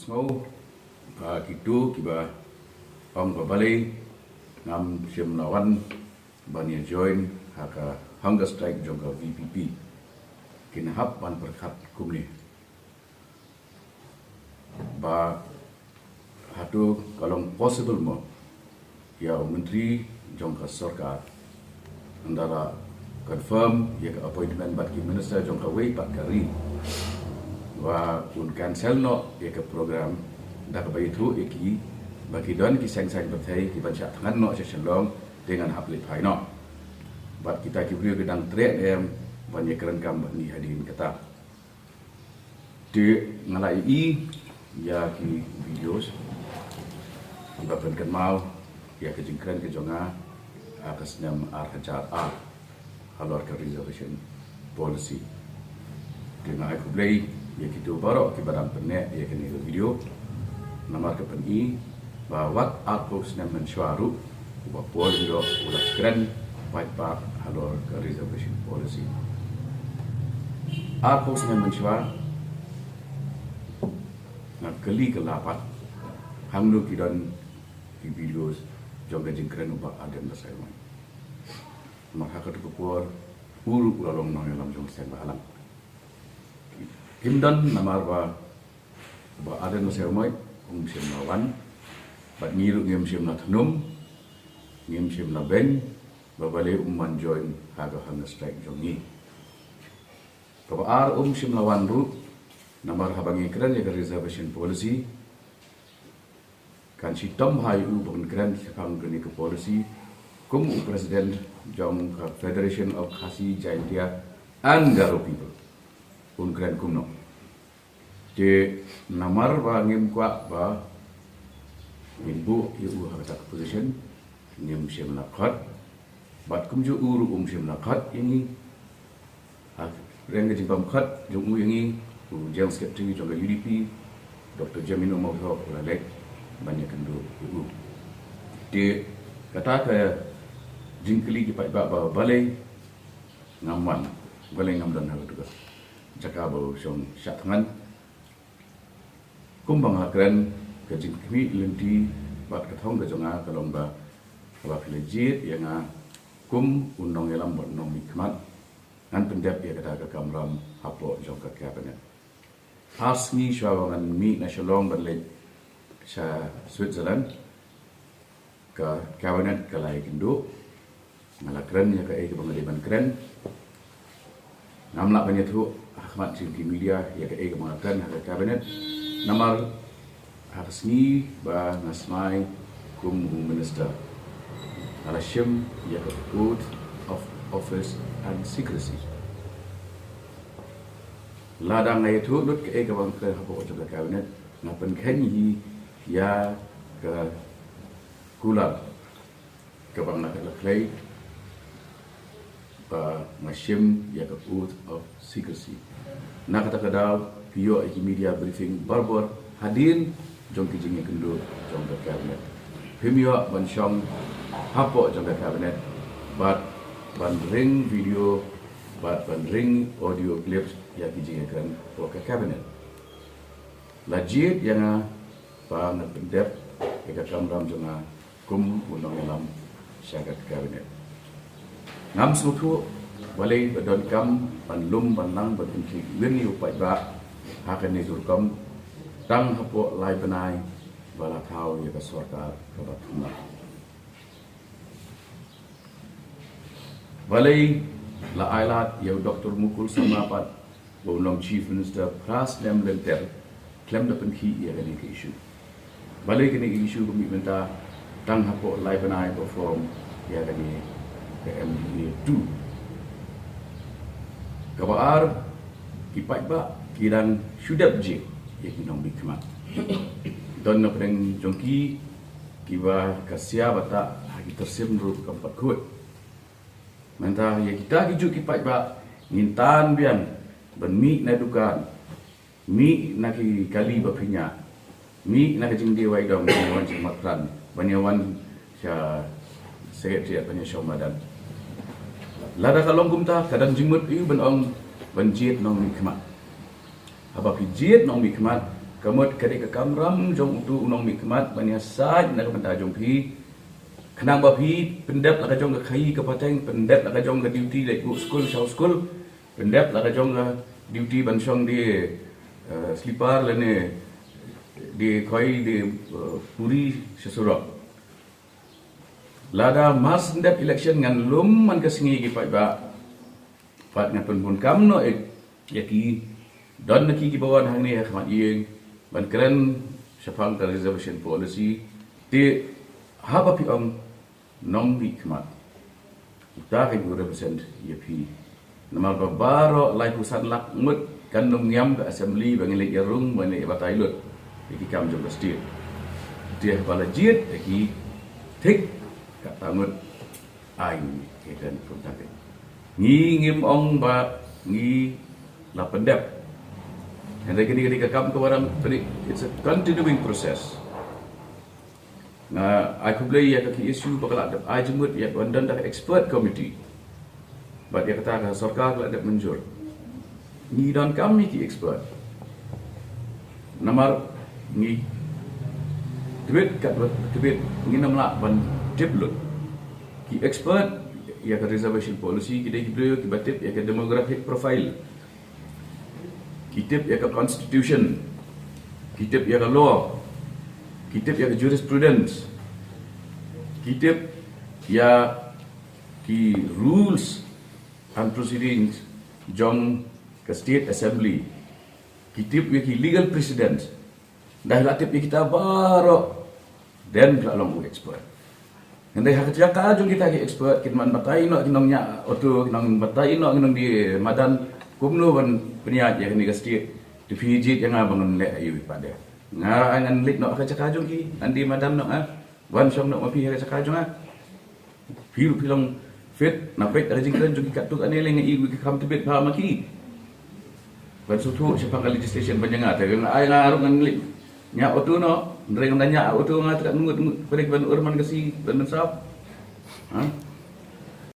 ngau kitu kiba ong babali ngam sim lawan bani join haka hunger strike jongka VPP kinahap ban perkat kumni ba hatu kalau possible mo ya menteri jongka sarkar andara confirm ya ke appointment bat ki minister jongka wei pat kari wa un cancel no ya ke program dah ke bayi tu iki bagi don ki seng-seng bertai ki baca tangan no seselong dengan haplit hai no bat kita ki beri gedang trek em banyak kerenkam ni hadirin kata di ngalai i ya ki videos bahkan mau ya ke jengkran ke jonga atas nama hajar halor ke reservation policy dengan aku play ya kita baru ke barang penek ya kena video nama ke peni bahwa aku senang mensyuaru bahwa pol yo ulah keren baik pak halor ke reservation policy aku senang mensyuar nak keli kelapat hamnu kidan di videos joga jengkran ubah ada nasai man maka ketukupur uru ulalong nang dalam jong sen balang kimdan namar ba ada nasai mai sim lawan bat ngiru ngem sim na thnum ngem sim na ben babale umman join haga hanga strike jongi ar sim lawan ru namar habangi kran ya reservation policy kan si Tom Hai U bukan keren sekarang gini ke polisi kum presiden jong ke Federation of Khasi Jaintia and Garo people un keren kum no je namar ba ngem kwa ba minggu iu harta position ngem sim lakat bat kum ju uru sim lakat ini reng jimpam khat jong ini jeng sekretari jong UDP Dr. Jamino Mawho lalek banyak kendu ibu di kata ke jingkeli ki pai ba balai ngaman balai ngam dan hal tu jaka bau song syak tangan kumbang hakran ke jingkemi lenti bat kathong ke jonga kalomba ba filejit yang kum undang elam bot nom hikmat ngan pendep ya kata ke kamram hapo jong ke kabinet asmi syawangan mi nasional berlej sa Switzerland ke kabinet kalai kindu ngalakren ya ke pengadilan keren namlak banyak tu Ahmad Singki Media ya ke pengadilan ke kabinet namar resmi ba nasmai kum minister alashim ya ke oath of office and secrecy ladang itu lut ke pengadilan hapo ke kabinet ngapen kenyi ya ke kulab ke bangna ke laklay ba ngashim ya ke oath of secrecy nak kata kadal pio iki media briefing barbor hadir jong kijing kendu jong ke kabinet pimio ban syong hapo jong ke kabinet bat ban ring video bat ban ring audio clips ya kijing kan ke kabinet lajit yang pang pendep eka kamram jonga kum undang elam syagat kabinet ngam sutu balai badon kam panlum panlang badunki wini upai ba hakan ni surkam tang hapo lai benai bala thau ya ka sarkar ka batuna balai la ailat ya Dr. Mukul Samapat bonong chief minister pras nem lenter klem da penki ya kan ke issue balik ini isu komitmenta tang hapo lai benai perform ya kani ke MDA 2 kabar kipai ba kirang sudap je ya kinong bikmat don na preng jongki kiba kasia bata hagi tersim ru kampat kuat menta ya kita hiju kipai ba ngintan bian benmi na dukan mi naki kali bapinya mi nak jing dia wai dong banyawan Sumatran banyawan sya sekretariat banyak Syamadan lada kalong kumta kadang jingmut iu benong banjit nong mikmat apa pijit nong mikmat Kamut kadi ke kamram jong tu unong mikmat banya saj na kapanta jong pi kenang ba pi pendap la ka jong ka khai ka pateng pendap la ka jong ka duty like school show school pendap la ka jong ka duty ban song di slipar la ne di koi di puri sesurak lada mas ndap election ngan lum man ka singi ki pai ba pat ngan pun kam no yaki don na ki bawan hang ni khmat yeng ban keren syafang ka reservation policy ti haba pi om nong bi khmat uta ke represent yapi nama babaro lai pusat lak ngut kan nom nyam ka assembly bang le yarung ban le batai lut iki kam jom state dia bala jit iki thik ka tangut ai ke kan kontak ngi ngim ong ba ngi la pendap. And ketika kam ke warang, it's a continuing process. Nah, aku beli ya ke isu bakal ada ajemut ya bandan dah expert committee. But ya kata sarkar ada menjur. Ni dan kami ki expert. Namar ni tibet kat tibet ni namla ban diplut. Ki expert ya ke reservation policy kita beliau ki batip ya ke demographic profile. Kitab ya ke constitution, kitab ya ke law, kitab ya ke jurisprudence, kitab ya ki rules and proceedings jong ke state assembly, kitab ya ki legal precedents. Dah latip ya kita baru dan kalau expert. Nanti hak cakap jong kita ki expert kinman batai no kinongnya otu kinong batai no kinong di madan kumno ban peniat yang ni state di Fiji yang bangun le ayu pada ngarangan lik no ka cakajong ki andi madam no wan song no mapi ka cakajong pilu pilong fit na pet ada jingkran jong kat tu ane leng i ki kam tibet pa maki ban sutu siapa ka legislation banjanga ta ai ngarung ngan lik nya otu no ndreng nanya otu ngatak ngut pada ban urman kasi ban sap